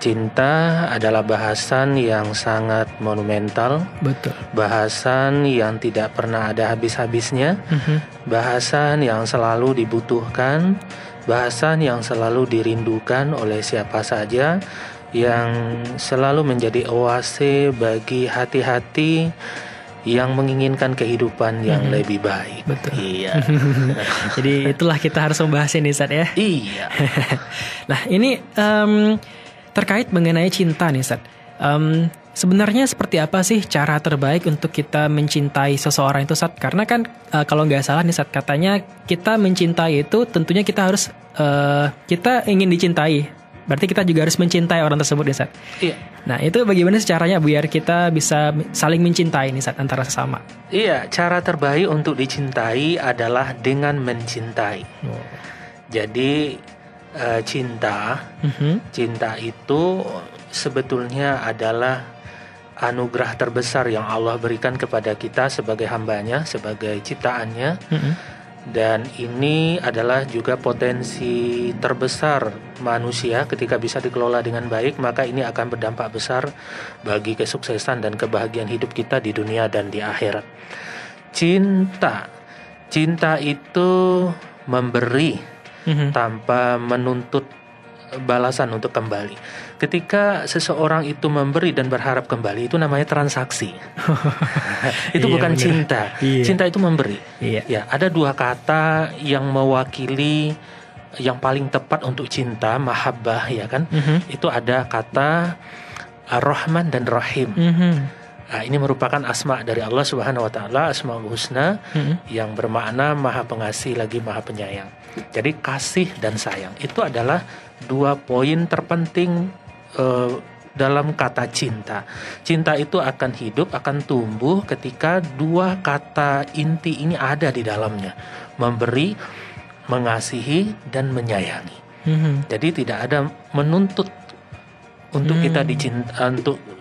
Cinta adalah bahasan yang sangat monumental, Betul. bahasan yang tidak pernah ada habis-habisnya, bahasan yang selalu dibutuhkan, bahasan yang selalu dirindukan oleh siapa saja, yang selalu menjadi oase bagi hati-hati yang menginginkan kehidupan yang lebih baik. Betul. Iya. Jadi itulah kita harus membahas ini, Ustaz ya. Iya. Nah, ini terkait mengenai cinta nih, Ustaz. Sebenarnya seperti apa sih cara terbaik untuk kita mencintai seseorang itu, Ustaz? Karena kan kalau nggak salah nih, Ustaz, katanya kita mencintai itu tentunya kita harus kita ingin dicintai. Berarti kita juga harus mencintai orang tersebut nih, Ustaz. Iya. Nah, itu bagaimana sih caranya biar kita bisa saling mencintai nih, Ustaz, antara sesama? Iya, cara terbaik untuk dicintai adalah dengan mencintai. Jadi cinta itu sebetulnya adalah anugerah terbesar yang Allah berikan kepada kita sebagai hambanya, sebagai ciptaannya. Dan ini adalah juga potensi terbesar manusia. Ketika bisa dikelola dengan baik, maka ini akan berdampak besar bagi kesuksesan dan kebahagiaan hidup kita di dunia dan di akhirat. Cinta itu memberi tanpa menuntut balasan untuk kembali. Ketika seseorang itu memberi dan berharap kembali, itu namanya transaksi. Itu bukan bener. cinta. Iya. Cinta itu memberi. Iya. Ya, ada dua kata yang mewakili yang paling tepat untuk cinta, mahabbah, ya kan? Itu ada kata Ar-Rahman dan Rahim. Nah, ini merupakan asma dari Allah Subhanahu wa taala, Asmaul Husna, yang bermakna Maha Pengasih lagi Maha Penyayang. Jadi kasih dan sayang itu adalah dua poin terpenting dalam kata cinta. Cinta itu akan hidup, akan tumbuh ketika dua kata inti ini ada di dalamnya. Memberi, mengasihi, dan menyayangi. Jadi tidak ada menuntut untuk kita dicinta,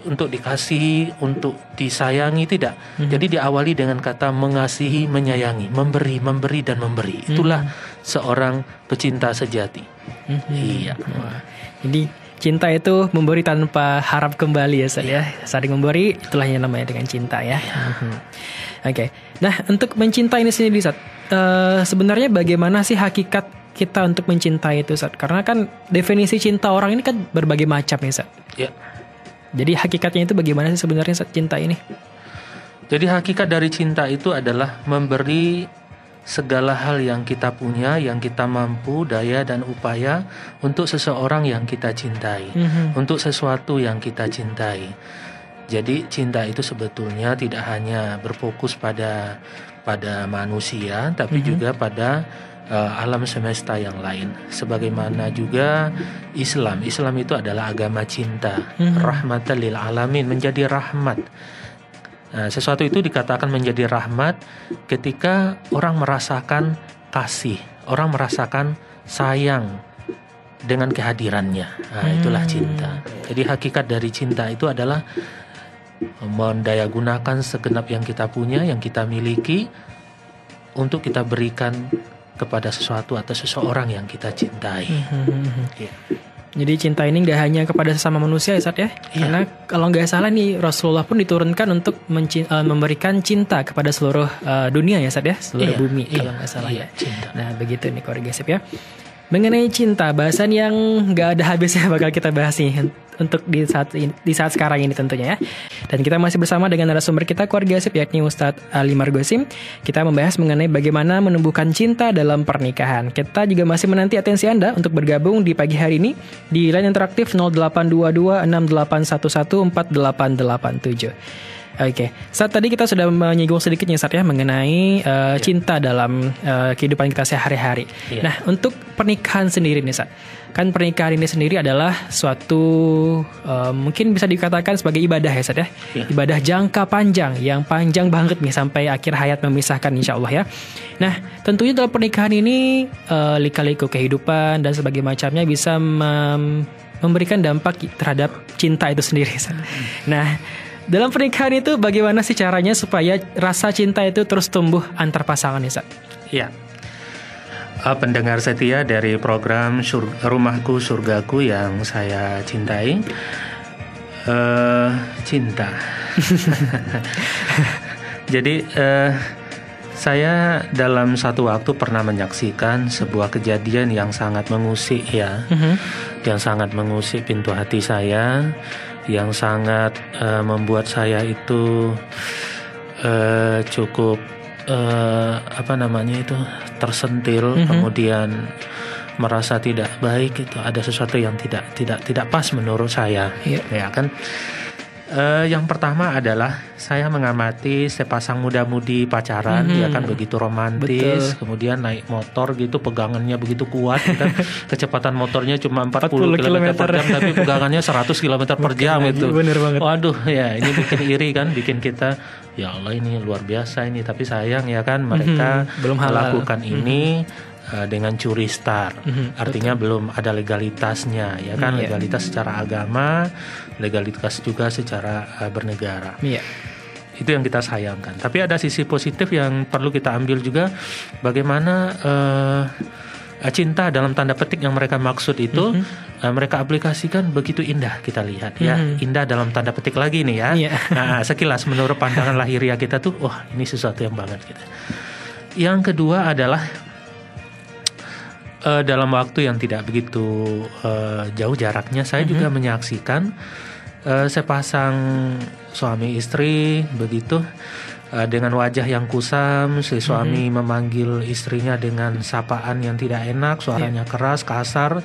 untuk dikasihi, untuk disayangi, tidak. Jadi diawali dengan kata mengasihi, menyayangi, memberi dan memberi. Itulah seorang pecinta sejati. Iya. Jadi cinta itu memberi tanpa harap kembali ya, Ustaz ya. Saling memberi, itulah yang namanya dengan cinta ya. Oke. Nah, untuk mencintai ini sendiri, Ustaz, sebenarnya bagaimana sih hakikat kita untuk mencintai itu, Ustaz? Karena kan definisi cinta orang ini kan berbagai macam ya, Ustaz. Ya. Jadi hakikatnya itu bagaimana sih sebenarnya, Ustaz, cinta ini? Jadi hakikat dari cinta itu adalah memberi segala hal yang kita punya, yang kita mampu, daya dan upaya untuk seseorang yang kita cintai, untuk sesuatu yang kita cintai. Jadi cinta itu sebetulnya tidak hanya berfokus pada manusia, tapi juga pada alam semesta yang lain. Sebagaimana juga Islam itu adalah agama cinta, rahmatan lil alamin, menjadi rahmat. Nah, sesuatu itu dikatakan menjadi rahmat ketika orang merasakan kasih, orang merasakan sayang dengan kehadirannya. Nah, itulah cinta. Jadi hakikat dari cinta itu adalah mendayagunakan segenap yang kita punya, yang kita miliki, untuk kita berikan kepada sesuatu atau seseorang yang kita cintai. Ya. Jadi cinta ini gak hanya kepada sesama manusia ya, Ustaz ya? Karena kalau gak salah nih Rasulullah pun diturunkan untuk memberikan cinta kepada seluruh dunia ya, Ustaz ya? Seluruh bumi kalau gak salah ya. Cinta. Nah begitu nih keluarga Sip ya. Mengenai cinta, bahasan yang gak ada habisnya bakal kita bahas nih untuk di saat sekarang ini tentunya ya. Dan kita masih bersama dengan narasumber kita keluarga Sip, yakni Ustadz Ali Margosim. Kita membahas mengenai bagaimana menumbuhkan cinta dalam pernikahan. Kita juga masih menanti atensi Anda untuk bergabung di pagi hari ini di line interaktif 0822 6811 4887. Oke, saat tadi kita sudah menyinggung sedikitnya saat ya mengenai cinta dalam kehidupan kita sehari-hari. Nah, untuk pernikahan sendiri nih Sat, kan pernikahan ini sendiri adalah suatu mungkin bisa dikatakan sebagai ibadah ya Sat ya, ibadah jangka panjang yang panjang banget nih sampai akhir hayat memisahkan insya Allah ya. Nah, tentunya dalam pernikahan ini lika-liku kehidupan dan sebagainya macamnya bisa memberikan dampak terhadap cinta itu sendiri Sat. Nah, dalam pernikahan itu bagaimana sih caranya supaya rasa cinta itu terus tumbuh antar pasangan ya, Ustaz? Iya. pendengar setia dari program Rumahku Surgaku yang saya cintai. Cinta. Jadi saya dalam satu waktu pernah menyaksikan sebuah kejadian yang sangat mengusik ya, yang sangat mengusik pintu hati saya, yang sangat membuat saya itu cukup tersentil, kemudian merasa tidak baik. Itu ada sesuatu yang tidak pas menurut saya, ya kan. Yang pertama adalah saya mengamati sepasang muda-mudi pacaran, ya kan, begitu romantis. Betul. Kemudian naik motor gitu, pegangannya begitu kuat, kan. Kecepatan motornya cuma 40 km per jam, tapi pegangannya 100 km per jam itu. Bener banget. Waduh, ya ini bikin iri kan, bikin kita, ya Allah ini luar biasa ini. Tapi sayang ya kan, mereka belum melakukan ini dengan curi start, artinya belum ada legalitasnya, ya kan, legalitas secara agama, legalitas juga secara bernegara. Itu yang kita sayangkan. Tapi ada sisi positif yang perlu kita ambil juga, bagaimana cinta dalam tanda petik yang mereka maksud itu mereka aplikasikan begitu indah, kita lihat ya, indah dalam tanda petik lagi nih ya. Nah, sekilas menurut pandangan lahiriah kita tuh, wah ini sesuatu yang banget gitu. Yang kedua adalah dalam waktu yang tidak begitu jauh jaraknya, saya juga menyaksikan sepasang suami istri begitu, dengan wajah yang kusam. Si suami memanggil istrinya dengan sapaan yang tidak enak, suaranya keras, kasar.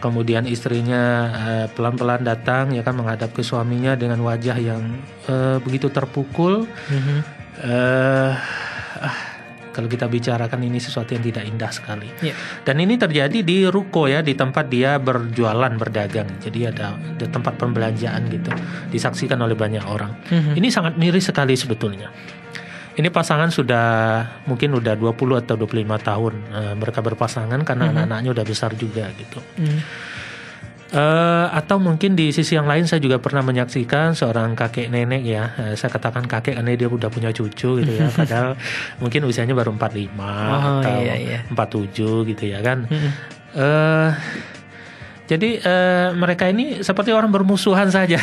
Kemudian istrinya pelan-pelan datang, ya kan, menghadap ke suaminya dengan wajah yang begitu terpukul. Kalau kita bicarakan, ini sesuatu yang tidak indah sekali. Dan ini terjadi di ruko ya, di tempat dia berjualan, berdagang. Jadi ada tempat pembelanjaan gitu, disaksikan oleh banyak orang. Ini sangat miris sekali sebetulnya. Ini pasangan mungkin udah 20 atau 25 tahun mereka berpasangan, karena anak-anaknya udah besar juga gitu. Atau mungkin di sisi yang lain saya juga pernah menyaksikan seorang kakek nenek ya, saya katakan kakek karena dia udah punya cucu gitu ya, padahal mungkin usianya baru 45 atau 47 gitu ya kan. Jadi mereka ini seperti orang bermusuhan saja.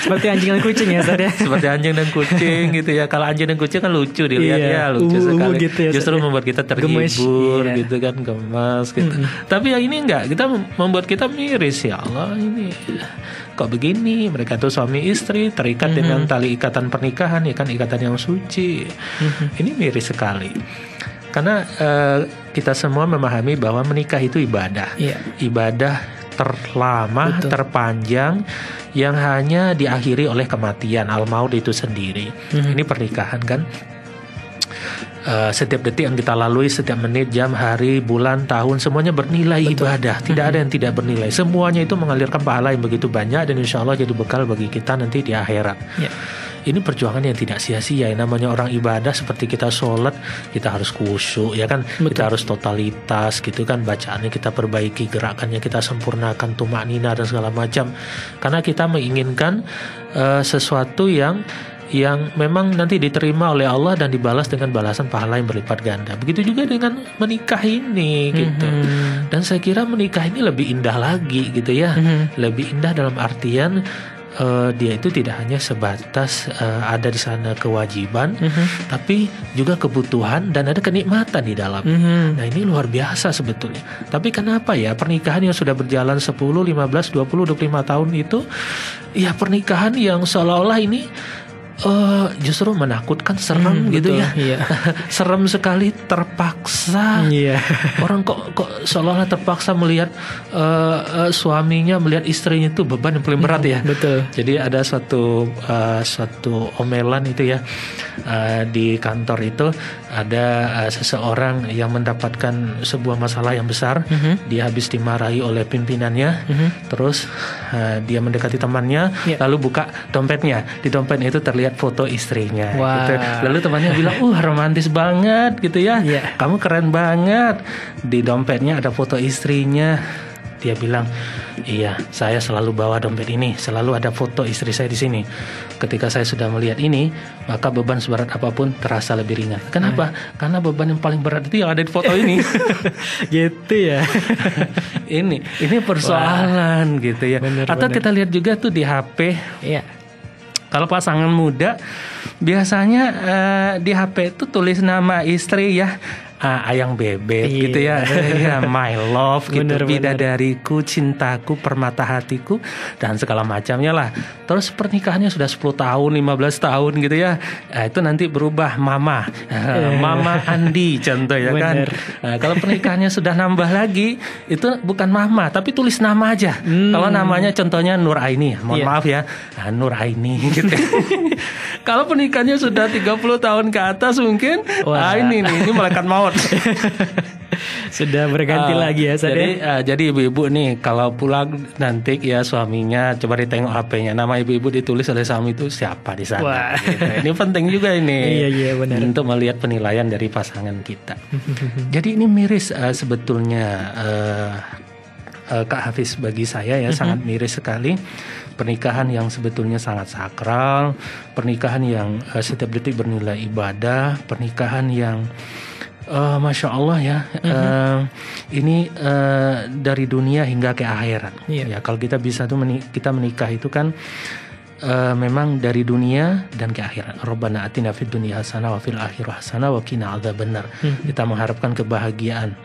Seperti anjing dan kucing ya, Ustaz ya. Seperti anjing dan kucing gitu ya. Kalau anjing dan kucing kan lucu dilihat ya, lucu sekali. Gitu ya, justru membuat kita terhibur gitu kan, gemas gitu. Tapi yang ini enggak, membuat kita miris, ya Allah ini kok begini. Mereka tuh suami istri terikat dengan tali ikatan pernikahan, ya kan, ikatan yang suci. Ini miris sekali. Karena kita semua memahami bahwa menikah itu ibadah, ibadah terlama, terpanjang, yang hanya diakhiri oleh kematian, al-maut itu sendiri. Ini pernikahan kan, setiap detik yang kita lalui, setiap menit, jam, hari, bulan, tahun, semuanya bernilai ibadah. Tidak ada yang tidak bernilai. Semuanya itu mengalirkan pahala yang begitu banyak, dan insya Allah jadi bekal bagi kita nanti di akhirat. Ini perjuangan yang tidak sia-sia. Namanya orang ibadah, seperti kita sholat, kita harus khusyuk ya kan. Kita harus totalitas gitu kan, bacaannya kita perbaiki, gerakannya kita sempurnakan, tumaknina dan segala macam. Karena kita menginginkan sesuatu yang memang nanti diterima oleh Allah dan dibalas dengan balasan pahala yang berlipat ganda. Begitu juga dengan menikah ini gitu. Dan saya kira menikah ini lebih indah lagi gitu ya. Lebih indah dalam artian dia itu tidak hanya sebatas ada di sana kewajiban, tapi juga kebutuhan dan ada kenikmatan di dalam. Nah ini luar biasa sebetulnya. Tapi kenapa ya pernikahan yang sudah berjalan 10, 15, 20, 25 tahun itu, ya pernikahan yang seolah-olah ini justru menakutkan, serem gitu ya. Serem sekali, terpaksa. Orang kok seolah-olah terpaksa melihat suaminya melihat istrinya itu beban yang paling berat ya. Jadi ada suatu omelan itu ya, di kantor itu ada seseorang yang mendapatkan sebuah masalah yang besar. Dia habis dimarahi oleh pimpinannya. Terus dia mendekati temannya, lalu buka dompetnya. Di dompetnya itu terlihat foto istrinya gitu. Lalu temannya bilang, romantis banget gitu ya, kamu keren banget. Di dompetnya ada foto istrinya. Dia bilang, iya, saya selalu bawa dompet ini, selalu ada foto istri saya di sini. Ketika saya sudah melihat ini, maka beban seberat apapun terasa lebih ringan. Kenapa? Karena beban yang paling berat itu yang ada di foto ini. Gitu ya. Ini persoalan gitu ya. Atau kita lihat juga tuh di HP. Iya. Kalau pasangan muda biasanya di HP itu tulis nama istri ya, Ayang Bebek gitu ya, ya, my love gitu, bidadariku, cintaku, permata hatiku, dan segala macamnya lah. Terus pernikahannya sudah 10 tahun, 15 tahun gitu ya, itu nanti berubah Mama, Mama Andi contoh ya kan. Kalau pernikahannya sudah nambah lagi, itu bukan Mama tapi tulis nama aja. Kalau namanya contohnya Nur Aini, mohon maaf ya, Nur Aini gitu. Kalau pernikahannya sudah 30 tahun ke atas mungkin, ini malaikat maut. Sudah berganti lagi ya. Jadi ibu-ibu nih kalau pulang nanti ya suaminya coba ditengok HP-nya, nama ibu-ibu ditulis oleh suami itu siapa di sana. Gitu. Ini penting juga ini. Iya, benar. Untuk melihat penilaian dari pasangan kita. Jadi ini miris sebetulnya Kak Hafiz, bagi saya ya sangat miris sekali. Pernikahan yang sebetulnya sangat sakral, pernikahan yang setiap detik bernilai ibadah, pernikahan yang Masya Allah ya, ini dari dunia hingga ke akhirat. Ya, kalau kita bisa tuh kita menikah itu kan memang dari dunia dan ke akhirat. Rabbana atina fid dunya hasanah wa fil akhirati hasanah wa qina adzabannar. Kita mengharapkan kebahagiaan.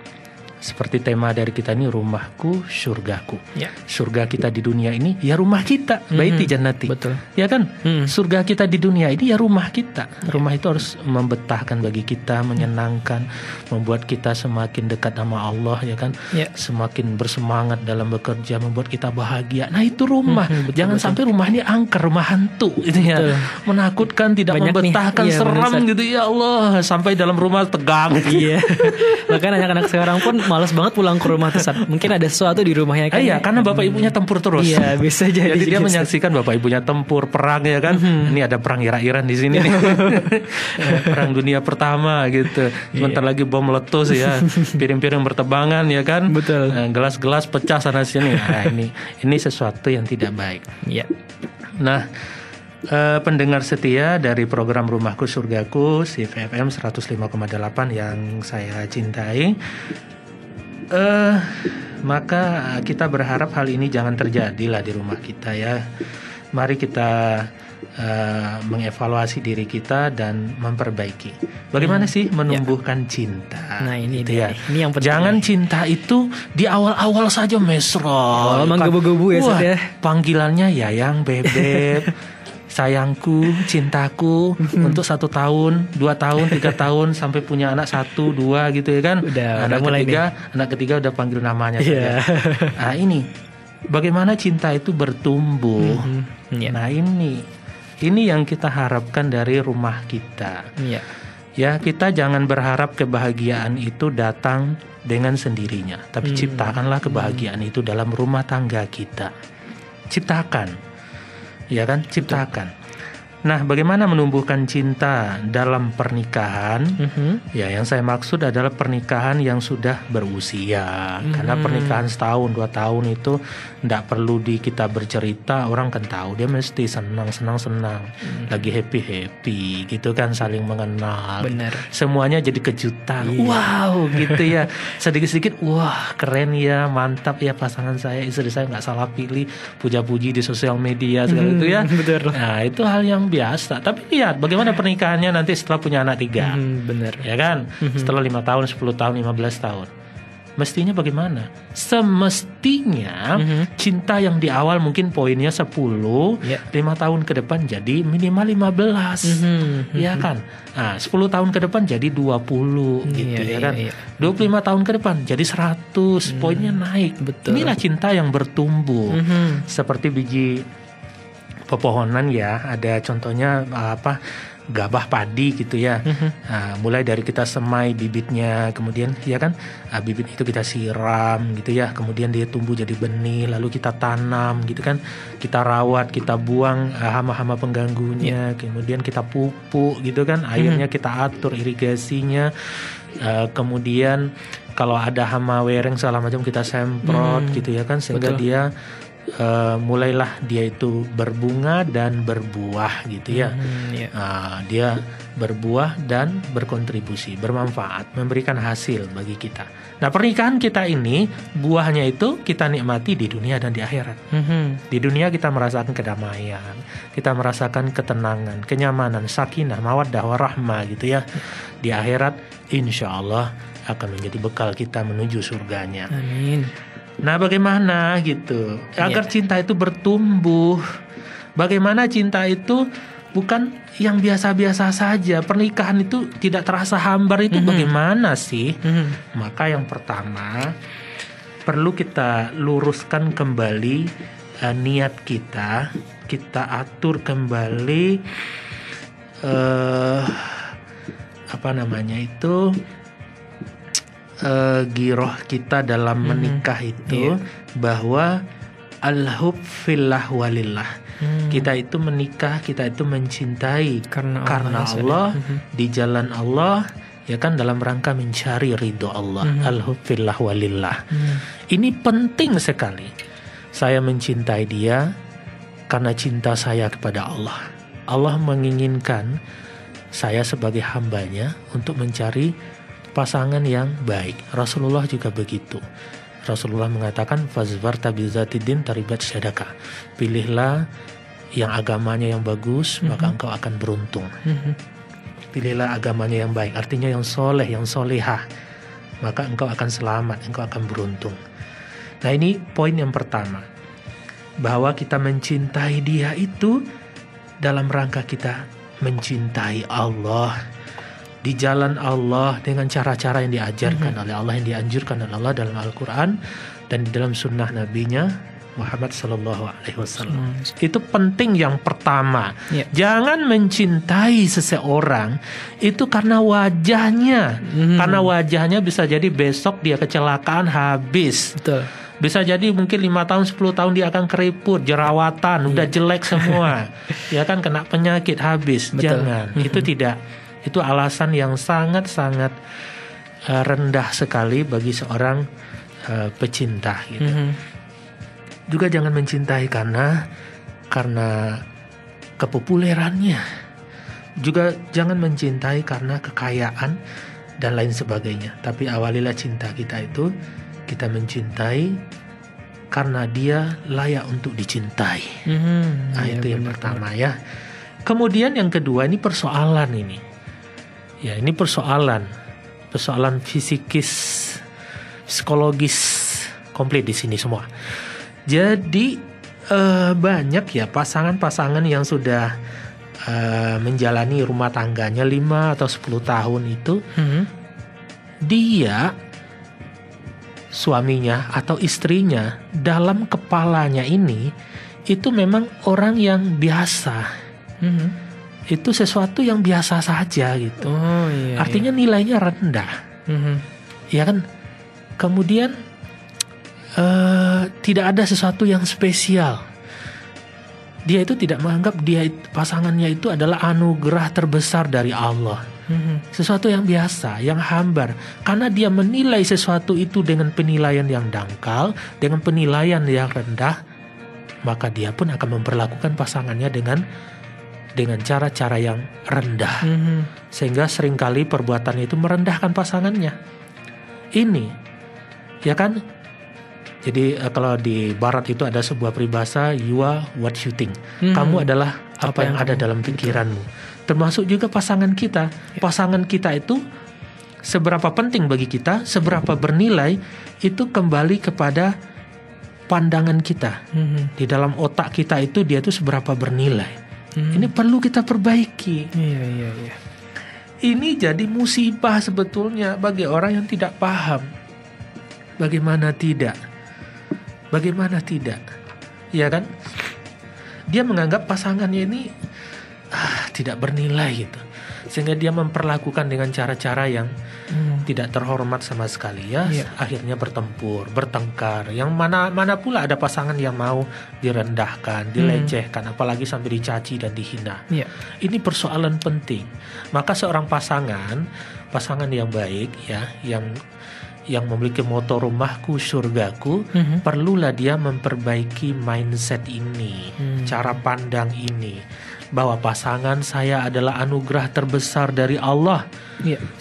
Seperti tema dari kita ini, rumahku, surgaku. Surga kita di dunia ini ya rumah kita, baiti jannati. Betul. Ya kan? Surga kita di dunia ini ya rumah kita. Rumah itu harus membetahkan bagi kita, menyenangkan, membuat kita semakin dekat sama Allah ya kan? Semakin bersemangat dalam bekerja, membuat kita bahagia. Nah, itu rumah. Jangan sampai rumah ini angker, rumah hantu gitu ya. Menakutkan, tidak banyak membetahkan, seram gitu ya Allah. Sampai dalam rumah tegang. Iya. Bahkan anak-anak sekarang pun malas banget pulang ke rumah tuh. Mungkin ada sesuatu di rumahnya kan. Iya, karena bapak ibunya tempur terus. Iya, bisa jadi. Jadi dia menyaksikan bapak ibunya tempur, perang ya kan. Ini ada perang Irak-Iran di sini nih. Perang dunia pertama gitu. Sebentar lagi bom meletus ya. Piring-piring bertebangan ya kan. Betul. Gelas-gelas pecah sana sini. Nah, ini sesuatu yang tidak baik. Iya. Nah, pendengar setia dari program Rumahku Surgaku Shift FM 105,8 yang saya cintai, maka kita berharap hal ini jangan terjadi lah di rumah kita ya. Mari kita mengevaluasi diri kita dan memperbaiki. Bagaimana sih menumbuhkan cinta? Nah, ini gitu ya. Ini yang penting. Jangan cinta itu di awal-awal saja mesra. Menggebu-gebu ya. Panggilannya Yayang, Bebek, sayangku, cintaku, untuk 1 tahun, 2 tahun, 3 tahun, sampai punya anak 1, 2 gitu ya kan. Anak ketiga udah panggil namanya saja. Nah, ini bagaimana cinta itu bertumbuh. Nah, ini yang kita harapkan dari rumah kita. Ya, kita jangan berharap kebahagiaan itu datang dengan sendirinya, tapi ciptakanlah kebahagiaan itu dalam rumah tangga kita. Ciptakan. Ya kan, ciptakan. Nah, bagaimana menumbuhkan cinta dalam pernikahan? Ya, yang saya maksud adalah pernikahan yang sudah berusia. Karena pernikahan 1 tahun, 2 tahun itu tidak perlu kita bercerita, orang kan tahu. Dia mesti senang, lagi happy gitu kan, saling mengenal. Benar. Semuanya jadi kejutan. Wow, gitu ya. Sedikit-sedikit, wah keren ya, mantap ya pasangan saya, istri saya nggak salah pilih, puja-puji di sosial media segala itu ya. Betul. Nah, itu hal yang biasa. Tapi lihat bagaimana pernikahannya nanti setelah punya anak 3. Benar. Ya kan? Setelah 5 tahun, 10 tahun, 15 tahun. Mestinya bagaimana? Semestinya cinta yang di awal mungkin poinnya 10, 5 tahun ke depan jadi minimal 15. Ya kan? Nah, 10 tahun ke depan jadi 20 gitu ya kan? 25 tahun ke depan jadi 100, poinnya naik. Betul. Inilah cinta yang bertumbuh. Seperti biji pepohonan ya, ada contohnya gabah padi gitu ya. Nah, mulai dari kita semai bibitnya, kemudian ya kan, bibit itu kita siram gitu ya, kemudian dia tumbuh jadi benih, lalu kita tanam gitu kan, kita rawat, kita buang hama-hama pengganggunya, kemudian kita pupuk gitu kan, airnya kita atur, irigasinya. Kemudian kalau ada hama wereng segala macam kita semprot gitu ya kan, sehingga dia mulailah dia itu berbunga dan berbuah gitu ya. Dia berbuah dan berkontribusi, bermanfaat, memberikan hasil bagi kita. Nah, pernikahan kita ini buahnya itu kita nikmati di dunia dan di akhirat. Di dunia kita merasakan kedamaian, kita merasakan ketenangan, kenyamanan, sakinah, mawaddah, warahmah gitu ya. Di akhirat insya Allah akan menjadi bekal kita menuju surganya. Amin. Nah, bagaimana gitu agar cinta itu bertumbuh? Bagaimana cinta itu bukan yang biasa-biasa saja? Pernikahan itu tidak terasa hambar itu bagaimana sih? Maka yang pertama perlu kita luruskan kembali niat kita. Kita atur kembali giroh kita dalam menikah itu, bahwa al-hub fillah walillah. Kita itu menikah, kita itu mencintai karena Allah, di jalan Allah, ya kan, dalam rangka mencari ridho Allah. Al-hub fillah walillah. Ini penting sekali. Saya mencintai dia karena cinta saya kepada Allah. Allah menginginkan saya sebagai hambanya untuk mencari pasangan yang baik. Rasulullah juga begitu. Rasulullah mengatakan fazfarta bizatidin taribat syadaka. Pilihlah yang agamanya yang bagus, maka engkau akan beruntung. Pilihlah agamanya yang baik, artinya yang soleh, yang solehah, maka engkau akan selamat, engkau akan beruntung. Nah, ini poin yang pertama, bahwa kita mencintai dia itu dalam rangka kita mencintai Allah, di jalan Allah, dengan cara-cara yang diajarkan oleh Allah, yang dianjurkan oleh Allah dalam Al-Quran dan di dalam sunnah Nabi-Nya Muhammad SAW. Itu penting yang pertama. Jangan mencintai seseorang itu karena wajahnya. Karena wajahnya bisa jadi besok dia kecelakaan, habis. Betul. Bisa jadi mungkin 5 tahun, 10 tahun dia akan keriput, jerawatan, udah jelek semua. Ya kan, kena penyakit, habis. Betul. Jangan. Itu tidak. Itu alasan yang sangat-sangat rendah sekali bagi seorang pecinta gitu. Juga jangan mencintai karena kepopulerannya. Juga jangan mencintai karena kekayaan dan lain sebagainya. Tapi awalilah cinta kita itu, kita mencintai karena dia layak untuk dicintai. Nah, itu yang pertama ya. Kemudian yang kedua, ini persoalan ini. Ya, ini persoalan fisikis, psikologis, komplit di sini semua. Jadi banyak ya pasangan-pasangan yang sudah menjalani rumah tangganya 5 atau 10 tahun itu, dia, suaminya atau istrinya, dalam kepalanya ini itu memang orang yang biasa. Itu sesuatu yang biasa saja gitu. Artinya nilainya rendah. Ya kan? Kemudian tidak ada sesuatu yang spesial. Dia itu tidak menganggap pasangannya itu adalah anugerah terbesar dari Allah. Sesuatu yang biasa, yang hambar. Karena dia menilai sesuatu itu dengan penilaian yang dangkal, dengan penilaian yang rendah, maka dia pun akan memperlakukan pasangannya dengan cara-cara yang rendah. Sehingga seringkali perbuatannya itu merendahkan pasangannya. Ini, ya kan? Jadi kalau di barat itu ada sebuah peribahasa, you are what you think. Kamu adalah apa yang ada dalam pikiranmu. Termasuk juga pasangan kita. Pasangan kita itu seberapa penting bagi kita, seberapa bernilai, itu kembali kepada pandangan kita. Di dalam otak kita itu dia itu seberapa bernilai. Ini perlu kita perbaiki. Iya. Ini jadi musibah sebetulnya bagi orang yang tidak paham. Bagaimana tidak? Ya kan? Dia menganggap pasangannya ini tidak bernilai gitu. Sehingga dia memperlakukan dengan cara-cara yang tidak terhormat sama sekali ya. Akhirnya bertempur, bertengkar. Yang mana pula ada pasangan yang mau direndahkan, dilecehkan, apalagi sampai dicaci dan dihina. Ini persoalan penting. Maka seorang pasangan pasangan yang baik ya, yang memiliki moto rumahku surgaku, perlulah dia memperbaiki mindset ini, cara pandang ini, bahwa pasangan saya adalah anugerah terbesar dari Allah.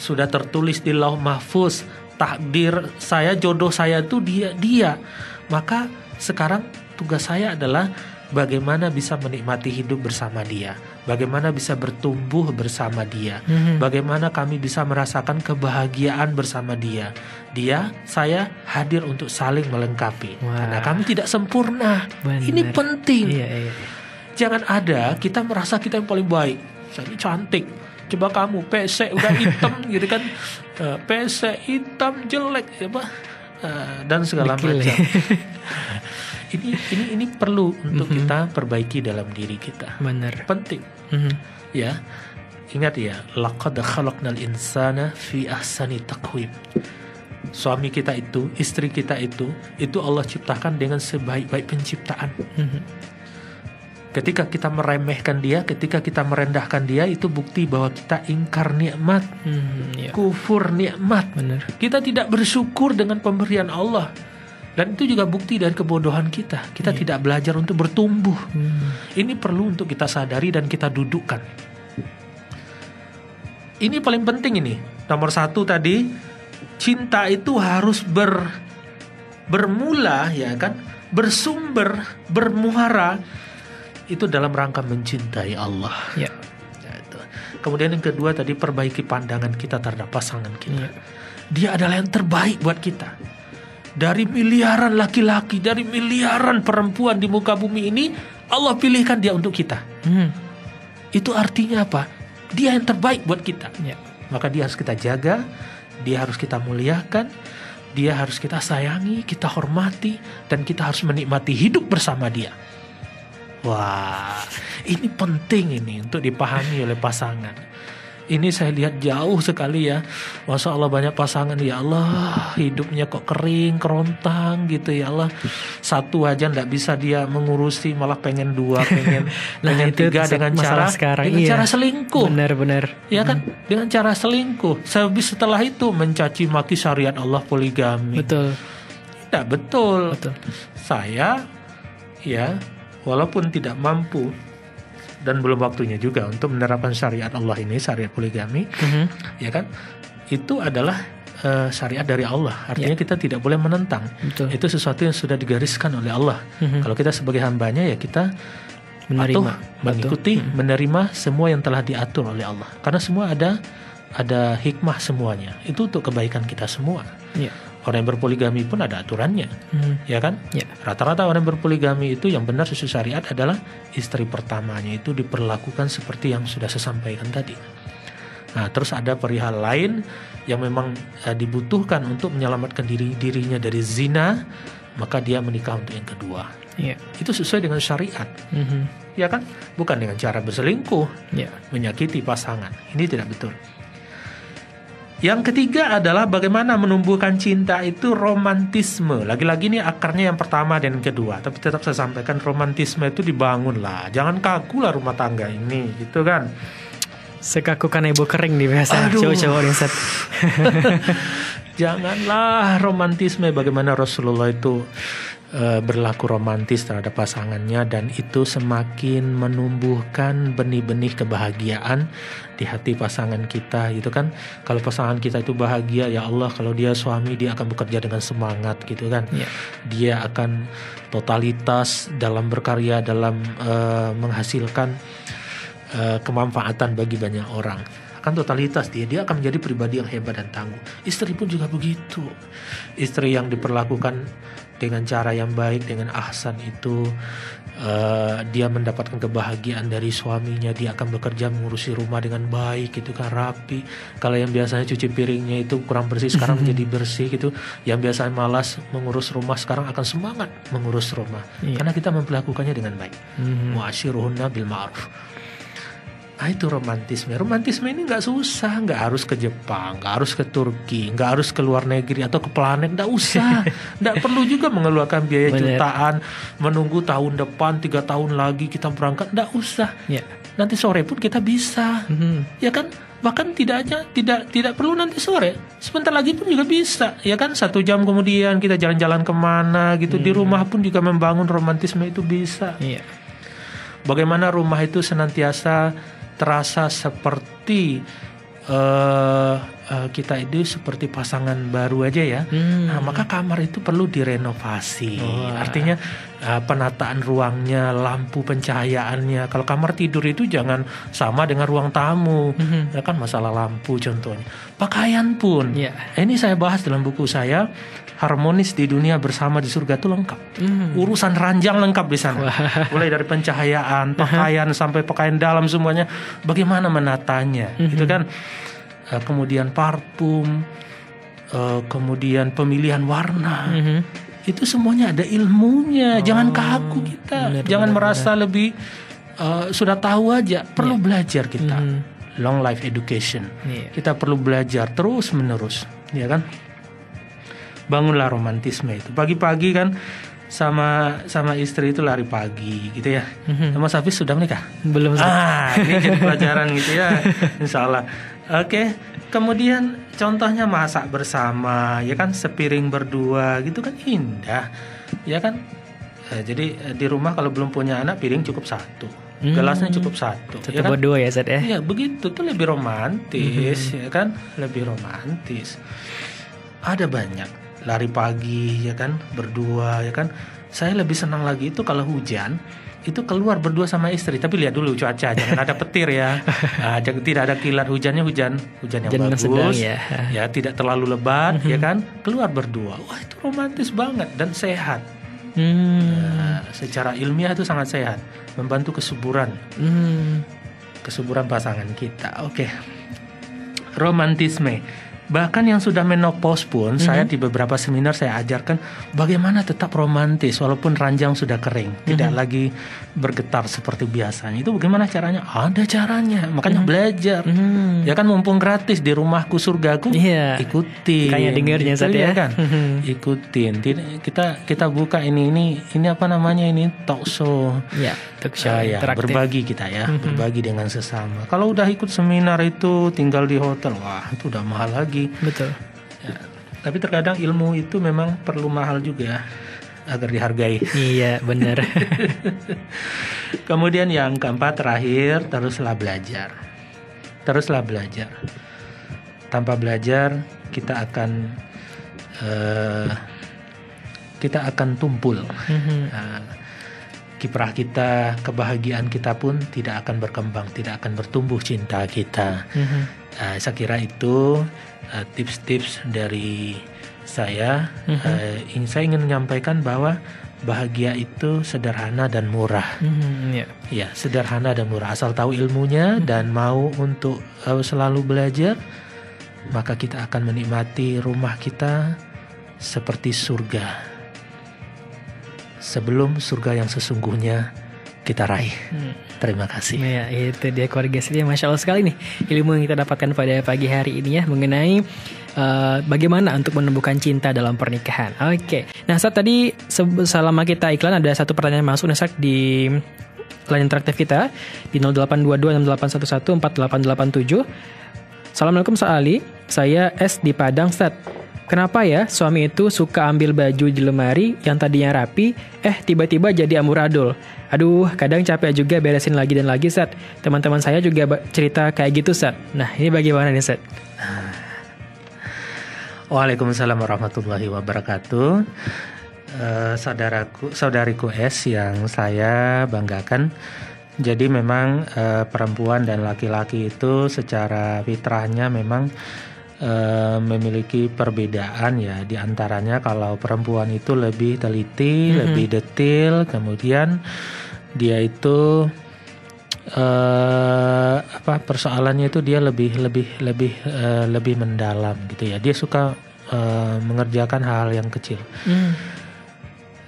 Sudah tertulis di Lauh Mahfuz, takdir saya, jodoh saya itu dia. Maka sekarang tugas saya adalah bagaimana bisa menikmati hidup bersama dia, bagaimana bisa bertumbuh bersama dia, bagaimana kami bisa merasakan kebahagiaan bersama dia. Saya hadir untuk saling melengkapi. Karena kami tidak sempurna. Benar. Ini penting. Iya. Jangan ada kita merasa kita yang paling baik. Saya ini cantik. Coba kamu pesek udah hitam gitu kan. Pesek hitam jelek dan segala macam. Ini perlu untuk kita perbaiki dalam diri kita. Benar. Penting. Ya. Ingat ya, laqad khalaqnal insana fi ahsani taqwim. Suami kita itu, istri kita itu Allah ciptakan dengan sebaik-baik penciptaan. Ketika kita meremehkan dia, ketika kita merendahkan dia, itu bukti bahwa kita ingkar nikmat, kufur nikmat. Benar. Kita tidak bersyukur dengan pemberian Allah. Dan itu juga bukti dari kebodohan kita. Kita tidak belajar untuk bertumbuh. Ini perlu untuk kita sadari dan kita dudukkan. Ini paling penting ini. Nomor 1 tadi, cinta itu harus bermula ya kan, bersumber, bermuara itu dalam rangka mencintai Allah. Ya. Itu. Kemudian yang kedua tadi, perbaiki pandangan kita terhadap pasangan kita. Dia adalah yang terbaik buat kita. Dari miliaran laki-laki, dari miliaran perempuan di muka bumi ini, Allah pilihkan dia untuk kita. Itu artinya apa? Dia yang terbaik buat kita. Maka dia harus kita jaga, dia harus kita muliakan, dia harus kita sayangi, kita hormati, dan kita harus menikmati hidup bersama dia. Wah, ini penting ini untuk dipahami oleh pasangan. Ini saya lihat jauh sekali ya. Masya Allah, banyak pasangan, ya Allah, hidupnya kok kering, kerontang gitu ya Allah. Satu aja nggak bisa dia mengurusi, malah pengen 2, pengen itu 3 dengan cara cara selingkuh. Benar. Ya kan, dengan cara selingkuh. Setelah itu mencaci maki syariat Allah, poligami. Betul. Tidak betul. Saya ya, walaupun tidak mampu dan belum waktunya juga untuk menerapkan syariat Allah ini, syariat poligami, ya kan? Itu adalah syariat dari Allah. Artinya kita tidak boleh menentang. Betul. Itu sesuatu yang sudah digariskan oleh Allah. Kalau kita sebagai hambanya ya kita menerima, mengikuti, menerima semua yang telah diatur oleh Allah. Karena semua ada hikmah semuanya. Itu untuk kebaikan kita semua. Orang yang berpoligami pun ada aturannya, ya kan? Rata-rata orang yang berpoligami itu yang benar sesuai syariat adalah istri pertamanya itu diperlakukan seperti yang sudah saya sampaikan tadi. Nah, terus ada perihal lain yang memang dibutuhkan untuk menyelamatkan dirinya dari zina, maka dia menikah untuk yang kedua. Itu sesuai dengan syariat, ya kan? Bukan dengan cara berselingkuh, menyakiti pasangan. Ini tidak betul. Yang ketiga adalah bagaimana menumbuhkan cinta itu romantisme. Lagi-lagi ini akarnya yang pertama dan yang kedua. Tapi tetap saya sampaikan, romantisme itu dibangun lah. Jangan kaku lah rumah tangga ini, gitu kan. Sekakukan ibu kering nih biasa cowok-cowok nih Ustaz. Janganlah romantisme. Bagaimana Rasulullah itu berlaku romantis terhadap pasangannya, dan itu semakin menumbuhkan benih-benih kebahagiaan di hati pasangan kita, gitu kan. Kalau pasangan kita itu bahagia, ya Allah, kalau dia suami, dia akan bekerja dengan semangat, gitu kan. Dia akan totalitas dalam berkarya, dalam menghasilkan kemanfaatan bagi banyak orang. Akan totalitas dia akan menjadi pribadi yang hebat dan tangguh. Istri pun juga begitu. Istri yang diperlakukan dengan cara yang baik, dengan ahsan itu, dia mendapatkan kebahagiaan dari suaminya. Dia akan bekerja mengurusi rumah dengan baik, itu kan rapi. Kalau yang biasanya cuci piringnya itu kurang bersih, sekarang menjadi bersih gitu. Yang biasanya malas mengurus rumah, sekarang akan semangat mengurus rumah, karena kita memperlakukannya dengan baik. Mu'ashiruhunna bil ma'ruf. Itu romantisme. Romantisme ini nggak susah, nggak harus ke Jepang, nggak harus ke Turki, nggak harus ke luar negeri atau ke planet, nggak usah. Nggak perlu juga mengeluarkan biaya jutaan, menunggu tahun depan 3 tahun lagi kita berangkat, nggak usah. Nanti sore pun kita bisa, ya kan? Bahkan tidak perlu nanti sore, sebentar lagi pun juga bisa, ya kan? 1 jam kemudian kita jalan-jalan kemana gitu. Di rumah pun juga membangun romantisme itu bisa. Bagaimana rumah itu senantiasa terasa seperti kita itu seperti pasangan baru aja ya. Nah, maka kamar itu perlu direnovasi. Artinya penataan ruangnya, lampu pencahayaannya. Kalau kamar tidur itu jangan sama dengan ruang tamu. Ya kan, masalah lampu contohnya. Pakaian pun. Ini saya bahas dalam buku saya, Harmonis di Dunia Bersama di Surga itu lengkap. Urusan ranjang lengkap di sana. Mulai dari pencahayaan, pakaian sampai pakaian dalam semuanya. Bagaimana menatanya, gitu kan? Kemudian parfum, kemudian pemilihan warna. Itu semuanya ada ilmunya. Jangan kaku kita. Jangan merasa lebih sudah tahu aja. Perlu belajar kita. Long life education. Kita perlu belajar terus menerus, ya kan? Bangunlah romantisme itu. Pagi-pagi kan sama istri itu lari pagi gitu ya. Mas Hafiz sudah menikah? Belum. Ini jadi pelajaran gitu ya. Insya Allah. Oke. Kemudian contohnya masak bersama, ya kan, sepiring berdua gitu kan indah, ya kan. Jadi di rumah kalau belum punya anak, piring cukup 1, gelasnya cukup 1. Ya kan? Berdua ya, Zat ya. Iya, begitu tuh lebih romantis, ya kan, lebih romantis. Ada banyak. Lari pagi, ya kan, berdua, ya kan. Saya lebih senang lagi itu kalau hujan, itu keluar berdua sama istri. Tapi lihat dulu cuaca, jangan ada petir ya. Tidak ada kilat, hujan yang bagus, sedang, ya tidak terlalu lebat, ya kan. Keluar berdua, wah itu romantis banget dan sehat. Secara ilmiah itu sangat sehat, membantu kesuburan pasangan kita. Oke. Romantisme. Bahkan yang sudah menopause pun, saya di beberapa seminar saya ajarkan bagaimana tetap romantis walaupun ranjang sudah kering, tidak lagi bergetar seperti biasanya. Itu bagaimana caranya? Ada caranya, makanya belajar. Ya kan, mumpung gratis di rumahku surgaku, ikutin. Kayak dengernya gitu, ya kan? Ikutin. Kita buka ini apa namanya ini, talk show. Talk show berbagi kita ya, berbagi dengan sesama. Kalau udah ikut seminar itu tinggal di hotel, wah itu udah mahal lagi. Betul. Ya, tapi terkadang ilmu itu memang perlu mahal juga agar dihargai. Iya, benar. Kemudian yang keempat terakhir, teruslah belajar. Tanpa belajar kita akan tumpul. Kiprah kita, kebahagiaan kita pun tidak akan berkembang, tidak akan bertumbuh cinta kita. Saya kira itu tips-tips dari saya. Saya ingin menyampaikan bahwa bahagia itu sederhana dan murah. Ya, sederhana dan murah. Asal tahu ilmunya dan mau untuk selalu belajar, maka kita akan menikmati rumah kita seperti surga. Sebelum surga yang sesungguhnya kita raih. Terima kasih. Ya, itu dia keluarga saya. Masya Allah sekali nih ilmu yang kita dapatkan pada pagi hari ini ya, mengenai bagaimana untuk menumbuhkan cinta dalam pernikahan. Oke. Nah, saat tadi selama kita iklan ada satu pertanyaan masuk nih di line interaktif kita di 082268114887. Assalamualaikum Ustaz Ali, saya S di Padang Ustaz. Kenapa ya suami itu suka ambil baju di lemari yang tadinya rapi, tiba-tiba jadi amburadul? Aduh, kadang capek juga beresin lagi dan lagi, Sat. Teman-teman saya juga cerita kayak gitu, Sat. Nah, ini bagaimana nih, Sat? Waalaikumsalam warahmatullahi wabarakatuh. Saudariku S yang saya banggakan. Jadi memang perempuan dan laki-laki itu secara fitrahnya memang memiliki perbedaan ya. Di antaranya kalau perempuan itu lebih teliti, lebih detail, kemudian dia itu persoalannya itu dia lebih mendalam gitu ya. Dia suka mengerjakan hal-hal yang kecil.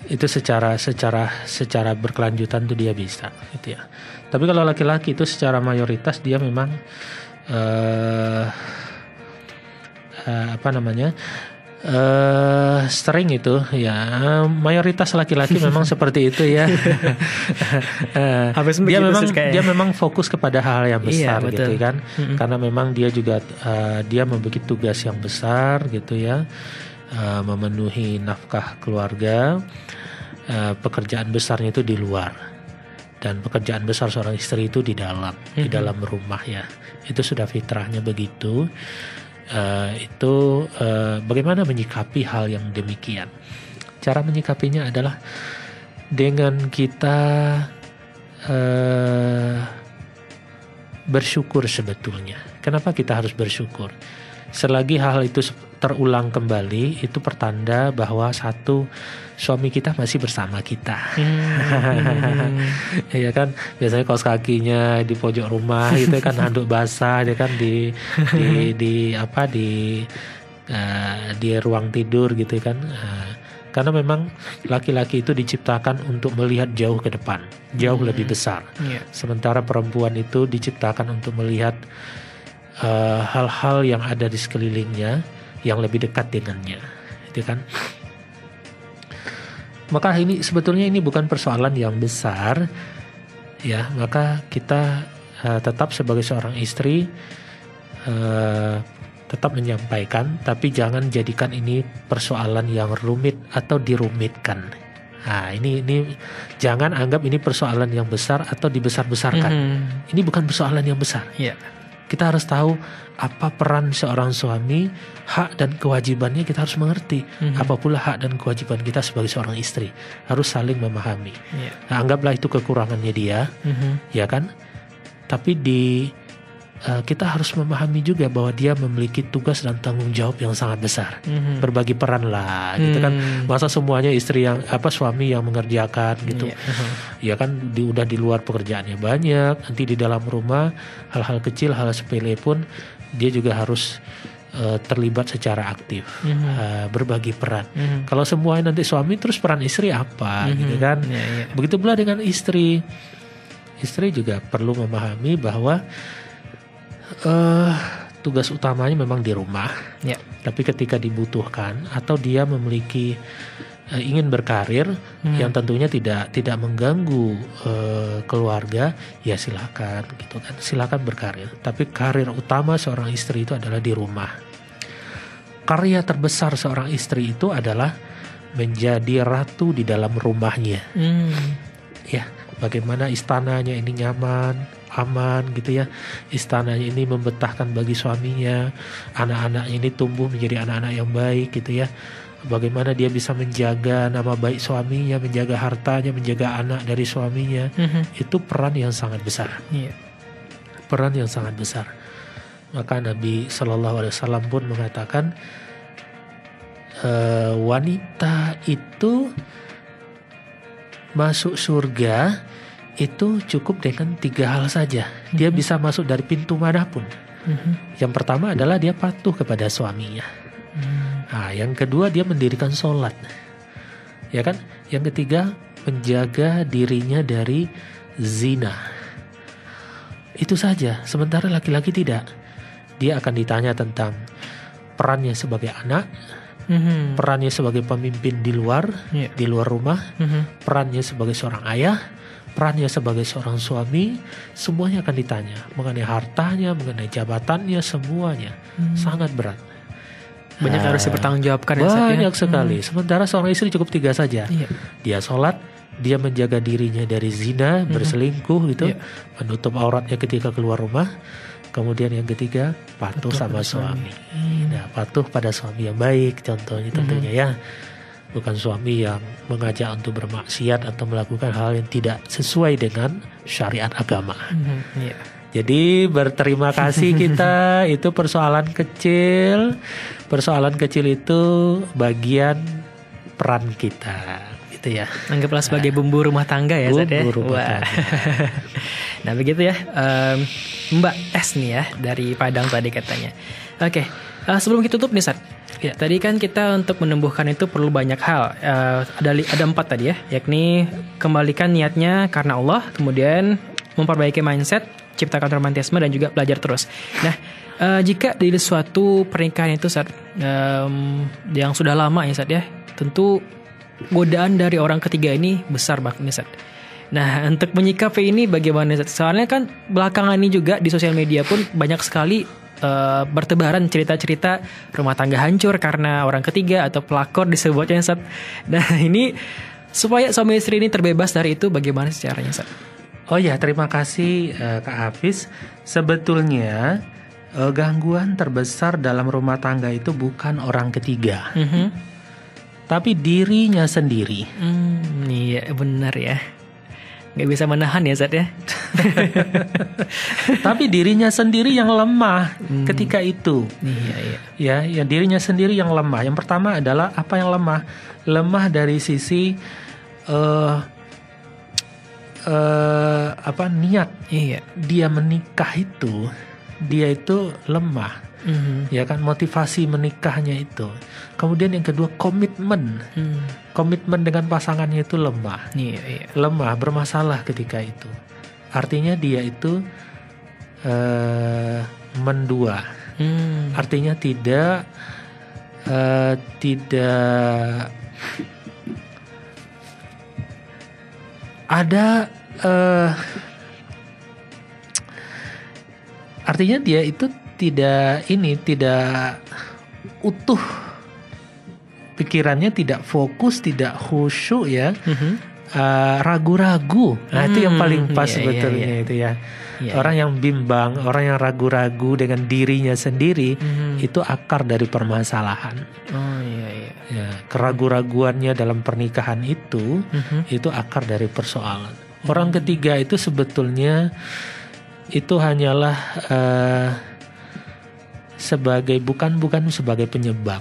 Itu secara berkelanjutan tuh dia bisa gitu ya. Tapi kalau laki-laki itu secara mayoritas dia memang sering itu ya, mayoritas laki-laki memang seperti itu ya. Dia memang fokus kepada hal yang besar gitu kan. Karena memang dia juga dia memiliki tugas yang besar gitu ya. Memenuhi nafkah keluarga, pekerjaan besarnya itu di luar, dan pekerjaan besar seorang istri itu di dalam rumah ya. Itu sudah fitrahnya begitu. Bagaimana menyikapi hal yang demikian? Cara menyikapinya adalah dengan kita bersyukur sebetulnya. Kenapa kita harus bersyukur? Selagi hal itu terulang kembali, itu pertanda bahwa satu, suami kita masih bersama kita. Ya kan, biasanya kaos kakinya di pojok rumah gitu kan, handuk basah dia kan di ruang tidur gitu kan. Karena memang laki-laki itu diciptakan untuk melihat jauh ke depan, jauh lebih besar. Sementara perempuan itu diciptakan untuk melihat hal-hal yang ada di sekelilingnya yang lebih dekat dengannya, itu kan. Maka sebetulnya ini bukan persoalan yang besar, ya. Maka kita tetap sebagai seorang istri tetap menyampaikan, tapi jangan jadikan ini persoalan yang rumit atau dirumitkan. Nah, ini jangan anggap ini persoalan yang besar atau dibesar-besarkan. Ini bukan persoalan yang besar. Kita harus tahu apa peran seorang suami, hak dan kewajibannya kita harus mengerti. Apa pula hak dan kewajiban kita sebagai seorang istri, harus saling memahami. Nah, anggaplah itu kekurangannya dia, ya kan? Tapi kita harus memahami juga bahwa dia memiliki tugas dan tanggung jawab yang sangat besar. Berbagi peran lah, gitu kan. Masa semuanya suami yang mengerjakan gitu. Ya kan, udah di luar pekerjaannya banyak, nanti di dalam rumah hal-hal kecil, hal sepele pun dia juga harus terlibat secara aktif, berbagi peran. Kalau semuanya nanti suami, terus peran istri apa, gitu kan? Begitu pula dengan istri. Istri juga perlu memahami bahwa tugas utamanya memang di rumah, tapi ketika dibutuhkan atau dia memiliki ingin berkarir yang tentunya tidak mengganggu keluarga, ya silakan gitu kan, silakan berkarir. Tapi karir utama seorang istri itu adalah di rumah. Karya terbesar seorang istri itu adalah menjadi ratu di dalam rumahnya. Ya, bagaimana istananya ini nyaman, aman gitu ya. Istananya ini membetahkan bagi suaminya, anak-anaknya ini tumbuh menjadi anak-anak yang baik gitu ya. Bagaimana dia bisa menjaga nama baik suaminya, menjaga hartanya, menjaga anak dari suaminya. Itu peran yang sangat besar. Peran yang sangat besar. Maka Nabi SAW pun mengatakan, wanita itu masuk surga itu cukup dengan 3 hal saja. Dia bisa masuk dari pintu manapun. Yang pertama adalah dia patuh kepada suaminya. Nah, yang kedua dia mendirikan sholat, ya kan? Yang ketiga menjaga dirinya dari zina. Itu saja. Sementara laki-laki tidak. Dia akan ditanya tentang perannya sebagai anak, perannya sebagai pemimpin di luar rumah, perannya sebagai seorang ayah, perannya sebagai seorang suami. Semuanya akan ditanya mengenai hartanya, mengenai jabatannya, semuanya sangat berat. Banyak harus dipertanggungjawabkan. Banyak sekali. Sementara seorang istri cukup 3 saja. Dia sholat, dia menjaga dirinya dari zina, berselingkuh gitu, menutup auratnya ketika keluar rumah. Kemudian yang ketiga, patuh sama suami. Nah, patuh pada suami yang baik contohnya tentunya ya. Bukan suami yang mengajak untuk bermaksiat atau melakukan hal yang tidak sesuai dengan syariat agama. Jadi berterima kasih kita, itu persoalan kecil. Persoalan kecil itu bagian peran kita. Gitu ya. Anggaplah sebagai bumbu rumah tangga ya, Zat ya. Bumbu rumah tangga. Nah begitu ya, Mbak S nih ya, dari Padang tadi katanya. Oke, sebelum kita tutup nih Zat, Ya, tadi kan kita untuk menumbuhkan itu perlu banyak hal. Ada 4 tadi ya, yakni kembalikan niatnya karena Allah, kemudian memperbaiki mindset, ciptakan romantisme, dan juga belajar terus. Nah, jika di suatu pernikahan itu saat yang sudah lama ya saat ya, tentu godaan dari orang ketiga ini besar banget nih saat. Nah, untuk menyikapi ini bagaimana saat? Soalnya kan belakangan ini juga di sosial media pun banyak sekali bertebaran cerita-cerita rumah tangga hancur karena orang ketiga atau pelakor disebutnya Sat. Nah ini supaya suami istri ini terbebas dari itu bagaimana caranya Sat? Oh ya, terima kasih Kak Hafiz. Sebetulnya gangguan terbesar dalam rumah tangga itu bukan orang ketiga, tapi dirinya sendiri. Iya benar ya. Nggak bisa menahan ya Zat ya. Tapi dirinya sendiri yang lemah ketika itu. Iya. Ya dirinya sendiri yang lemah. Yang pertama adalah apa yang lemah? Lemah dari sisi niat. Iya. Dia menikah itu, dia itu lemah. Ya kan, motivasi menikahnya itu. Kemudian yang kedua komitmen. Komitmen dengan pasangannya itu lemah. Iya. Lemah, bermasalah ketika itu. Artinya dia itu mendua. Artinya tidak ada artinya dia itu tidak utuh, pikirannya tidak fokus, tidak khusyuk ya, ragu-ragu. Nah itu yang paling pas sebetulnya itu ya. Orang yang bimbang, orang yang ragu-ragu dengan dirinya sendiri itu akar dari permasalahan. Ya, keraguan-raguannya dalam pernikahan itu akar dari persoalan. Orang ketiga itu sebetulnya itu hanyalah bukan sebagai penyebab,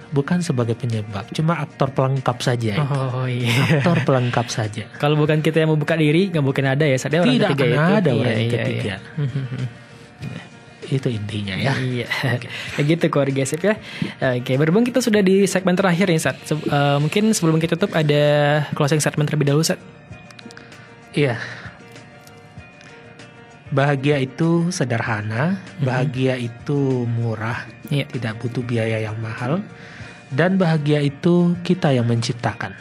bukan sebagai penyebab, cuma aktor pelengkap saja. Aktor pelengkap saja. Kalau bukan kita yang membuka diri, nggak mungkin ada ya. Tidak akan ada orang ketiga. Itu intinya ya. Iya. Kayak gitu keluarga sip ya. Oke, berhubung kita sudah di segmen terakhir nih Sat. Mungkin sebelum kita tutup ada closing statement terlebih dahulu Sat. Iya. Bahagia itu sederhana, bahagia itu murah, tidak butuh biaya yang mahal, dan bahagia itu kita yang menciptakan.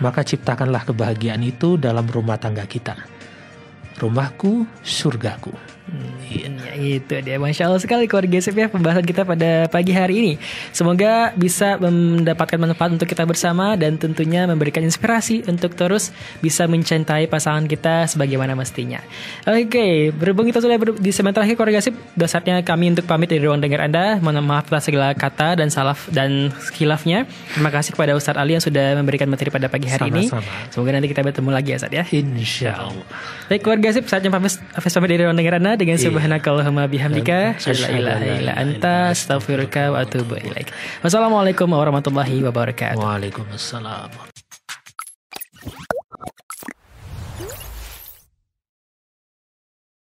Maka ciptakanlah kebahagiaan itu dalam rumah tangga kita. Rumahku, surgaku. Ya, itu dia. Masya Allah sekali keluarga sip ya pembahasan kita pada pagi hari ini. Semoga bisa mendapatkan manfaat untuk kita bersama dan tentunya memberikan inspirasi untuk terus bisa mencintai pasangan kita sebagaimana mestinya. Oke, berhubung kita sudah di segmen terakhir keluarga sip, sudah saatnya kami untuk pamit dari ruang dengar Anda. Mohon maaf atas segala kata dan salaf dan khilafnya. Terima kasih kepada Ustadz Ali yang sudah memberikan materi pada pagi hari ini. Semoga nanti kita bertemu lagi ya Ustadz ya. Insyaallah. Baik keluarga sip, saatnya pamit dari ruang dengar Anda dengan subhanakallahumma bihamdika asyhadu an la ilaha illa anta astaghfiruka wa atubu ilaik. Wassalamualaikum warahmatullahi wabarakatuh. Waalaikumsalam.